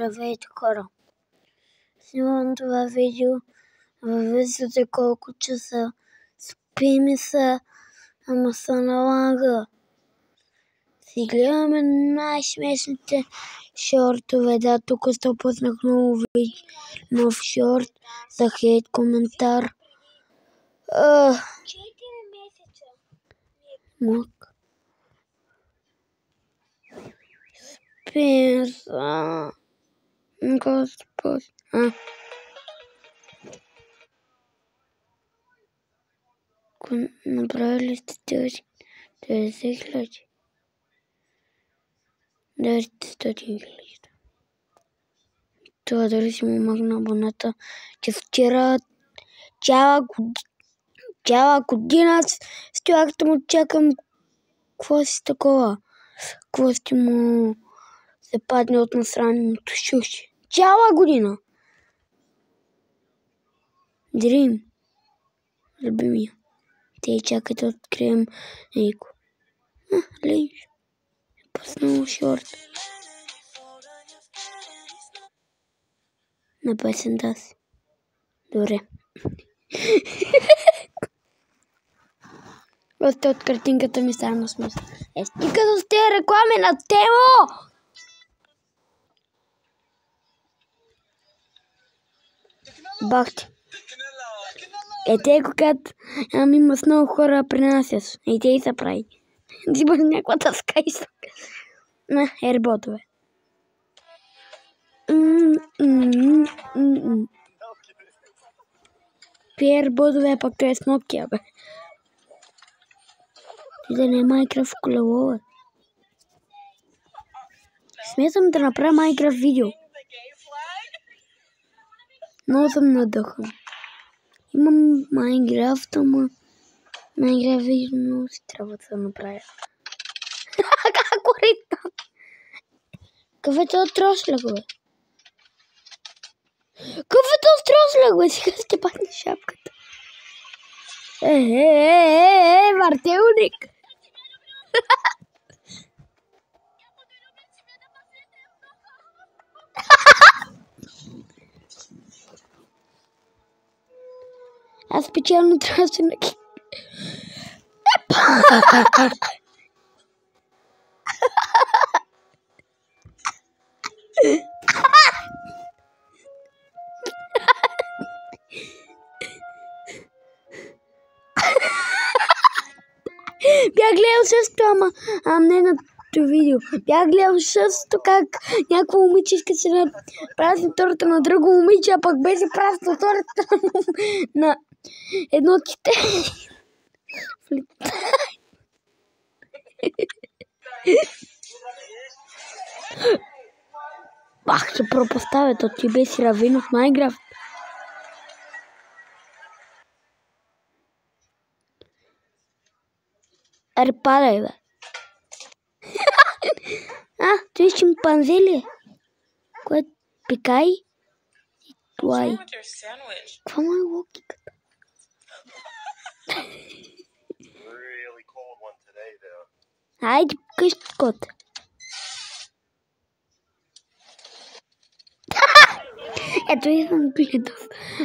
Здравейте, хора! Снимам това видео, виждате колко часа, спи ми се, ама се налага. Си гледаме най-смешните шортове. Да, тук пуснах нов шорт за хейт коментар. 4 месеца. Мък. Спи се. Господ. Направили сте 90 хиляди. 900 хиляди. Това дали си му махна абоната, че вчера цяла година стоях да му чакам какво си такова. Какво ще му се падне от насраненото шуши. Цяла година. Дрим. Любимия. Те чакат да открием Ейко. Ленш. Пуснал шорт. На песента си. Добре. Просто от картинката ми стана смисъл. Стига да сте реклами на Темо! Бахти. Те когато има с много хора принасяш. Те и се прави. Ти бъде някаква тъска и са. На, ерботове. Пи ерботове, пък той е с Nokia, бе. Ти да не е Майнкрафт колело, бе. Смятам да направя Майнкрафт видео. Много съм надъхан. Имам Майнкрафт, ама Майнкрафт видео много си трябва да направя. Как горит? Какъв е този трослях, бе? Какъв е този трослях, бе? Сега ще падне шапката. Въртелник! Аз специално трябва да се накипя. Бях гледал също, ама не на това видео. Бях гледал също как някакво момиче иска се да празни торта на друго момиче, а пък беше празна торта на едно чете. Бах, се пропоставя, то ти беше равин в Майнкрафт. Аре, падай, бе. Той е шимпанзе ли? Кое пикай? И плай. Какво му е логиката? Айде, къщи кот. Ето и съм гледал.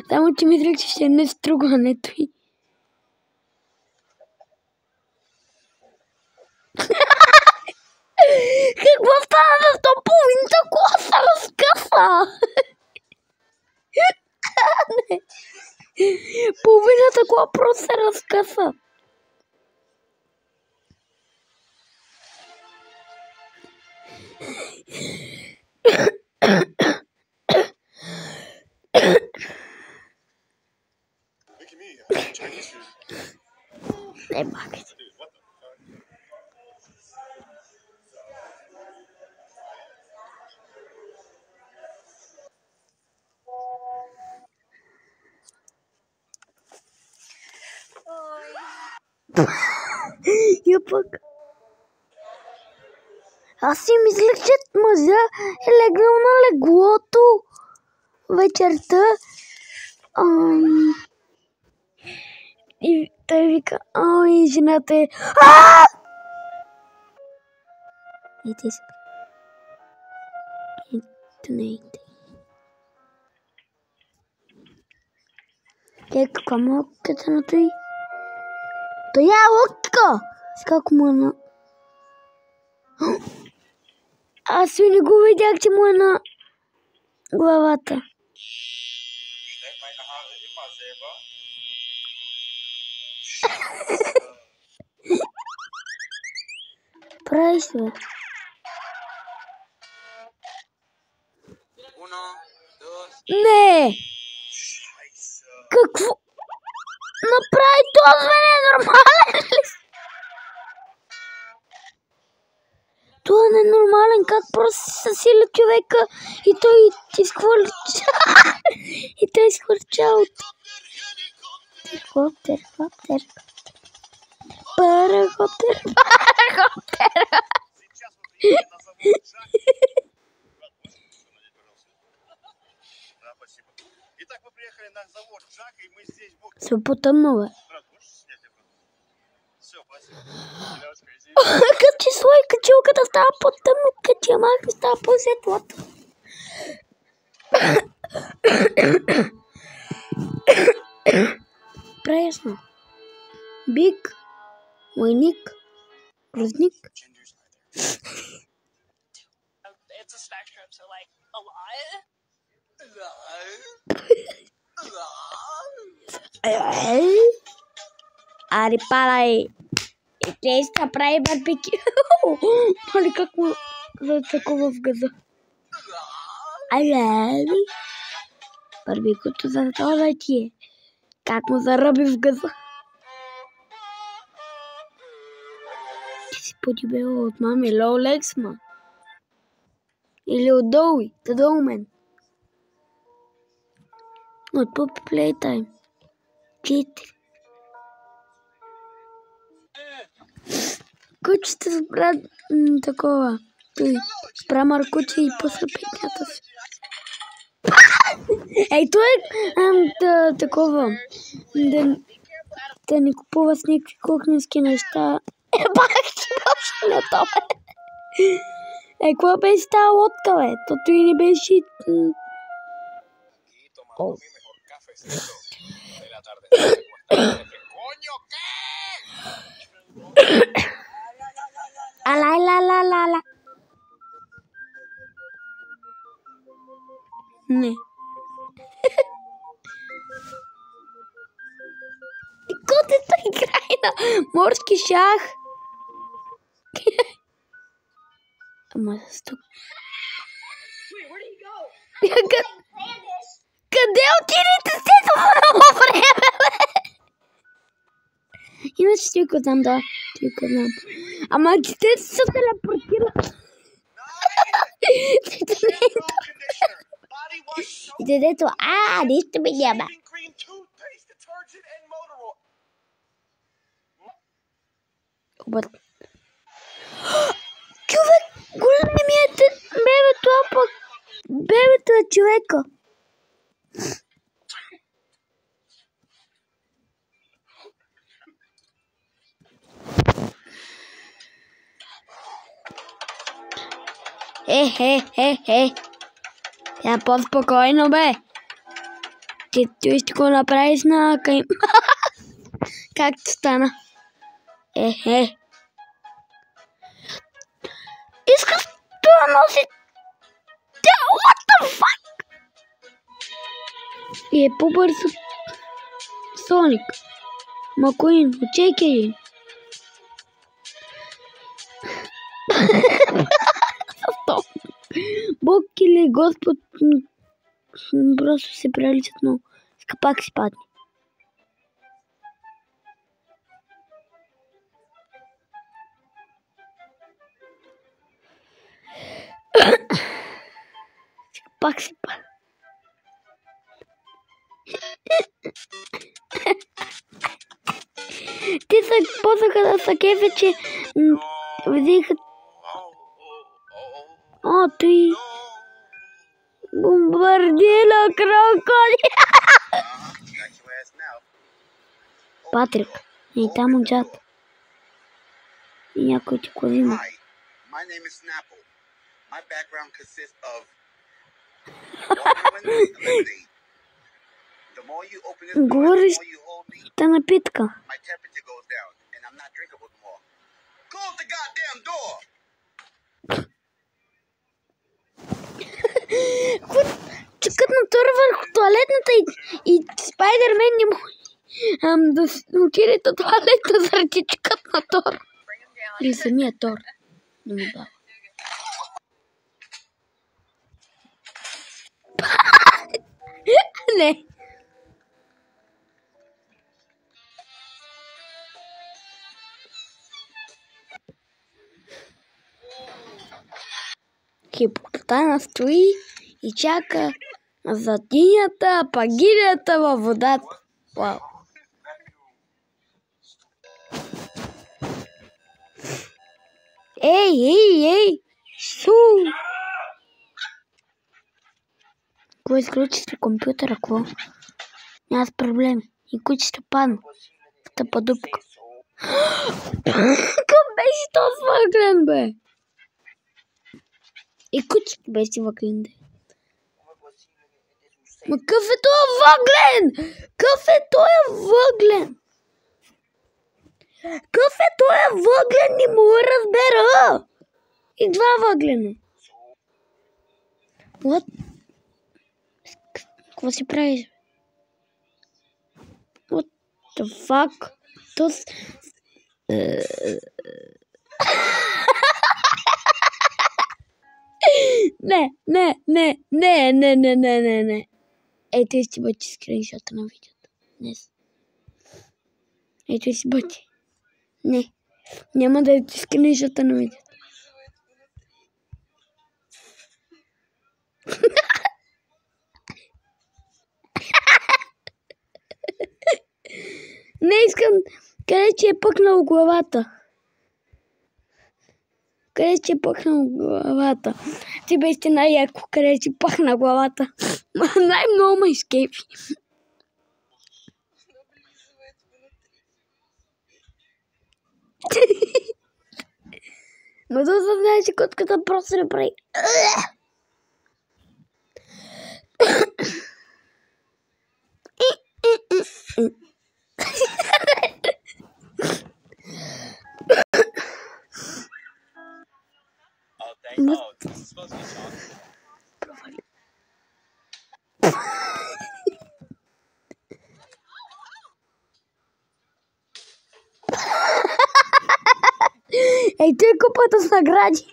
Само, че мисля, че ще не стругването й. Какво стана за то? Половината кола се разкъса. Половината кола просто се разкъса. Не магай. Я пък. Аз си мислех, че мъжа е легнал на леглото вечерта. И той вика, ой, жената е... И те се... Тънейте. Каква му лодката на той? Той е лодка! Скако му е на... Аз не го видях, че му е на главата. Прави се, бе. Не! Какво? Направи този ненормален ли? Това е ненормален, как просто се силя човека и той изхвърча. И той изхвърча от... Хеликоптер. Парахоптер. Итак, мы приехали на завод Джака, и мы здесь будем. Все потонуло. Брат, можешь снять обратно? Все, спасибо. Качи слой, качилката става по-тъмно, качи малка става по-светлата. Пресно. Биг, войник, грозник. It's a spectrum, so like a lot. Аре, парай. И те иска прави барбекю. Али как му за такова в газа. Али. Барбекюто за това да ти е. Как му зараби в газа. Ти си подибела от мами Лоу Лекс, ма. Или от Доуи, да долу мен. От Puppy Playtime. 4. Кучето спра такова. Той спра Маркуче и после петнята си. Ей, той е такова. Да не купува с никакви кухненски неща. Бах ти беше на това. Какво беше тази лодка, бе? То той не беше... Ала. Не. Котето играе на морски шах. Ама с тук. Къде отидете сте това време, бе? Иначе ти го знам, да. Ти го знам. Ама те се телепортират. И детето, нищо ми няма. Обърт. Човек, големият бебето, а пък бебето е човека. Я по-спокойно, бе. Ти ще го направиш на към. Както стана. Искаш да носи... What the fuck? И е по-бързо. Соник. Макуин, очекай. Бог или Господ просто се приличат много. Пак си падне. Пак си падне. Те се познаха да са кефе, че взеха... Той... Бомбардира крокоди. Патрик, и там отзад. И някой ти го взима. My name is Snapple. My background consists of lemonade. The more you open this door, the Говориш more you hold me, та напитка. my temperature goes down, and I'm not drinkable anymore. Close the goddamn door! Чекат на Тор върху туалетната и Спайдермен не може да отиде до туалетна заради чекат на Тор. Bring him down. Или самия Тор. Не му дава. Не. Хипопотама стои и чака за динята, пагирята във водата. Вау. Ей! Су! Кой изключи компютъра, какво? Няма проблем. И кой ще падне в тъпа дупка. Къв беше този въглен, бе? И кучето беше въглен, бе. Ма къв е този въглен? Къв е този въглен? Къв е този въглен? Не мога да разбера. И два въглена. What? Какво си правиш? What the fuck? Не. Ето си бъти скриншота на видеото. Днес. Ето си бъти. Не. Няма да е скриншота на видеото. Не искам. Къде че е пъкнал главата? Къде че е пъхнал главата? Ти беше най-яко, къде че пъхна главата. Най-много ме изкепи. Медуза знае, че котката просто не прави. This is supposed to be chocolate. Ей, той купата с награди.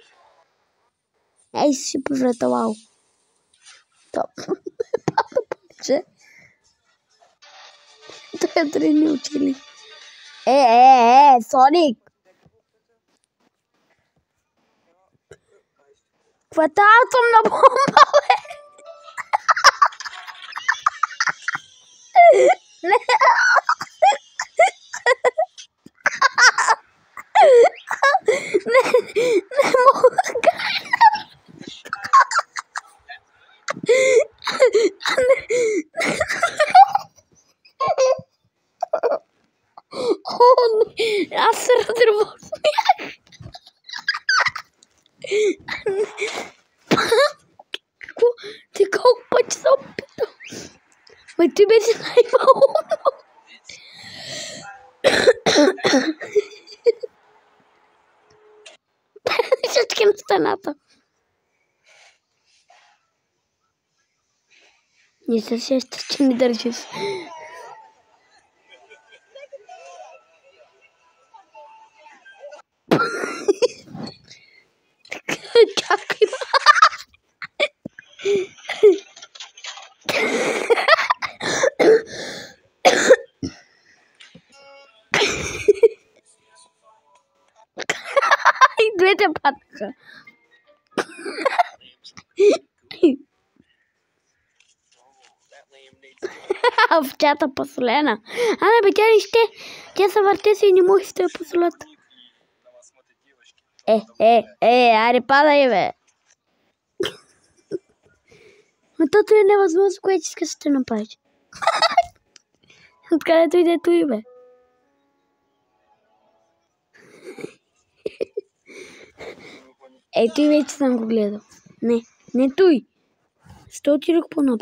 Ей, си повратовал. Топ. Папа повече. Той дори не учили. Соник. Хватал съм на бомба, бе. Не мога да кажа. Аз се разреволнях. Какво? Ти колко пъти се опитал? Ма ти беше най-малко. Всички на стената. Не се сещаш, че ми държиш. Чакай. И двете паднаха. Овчата посолена. А не бе, тя не ще. Тя се върте си и не може да я посолят. Аре падай, бе. Но тото е невъзможно, което искаш да направиш. Откъдето иде той, бе. Ей, той вече съм го гледал. Не той. Що отидох по-напред?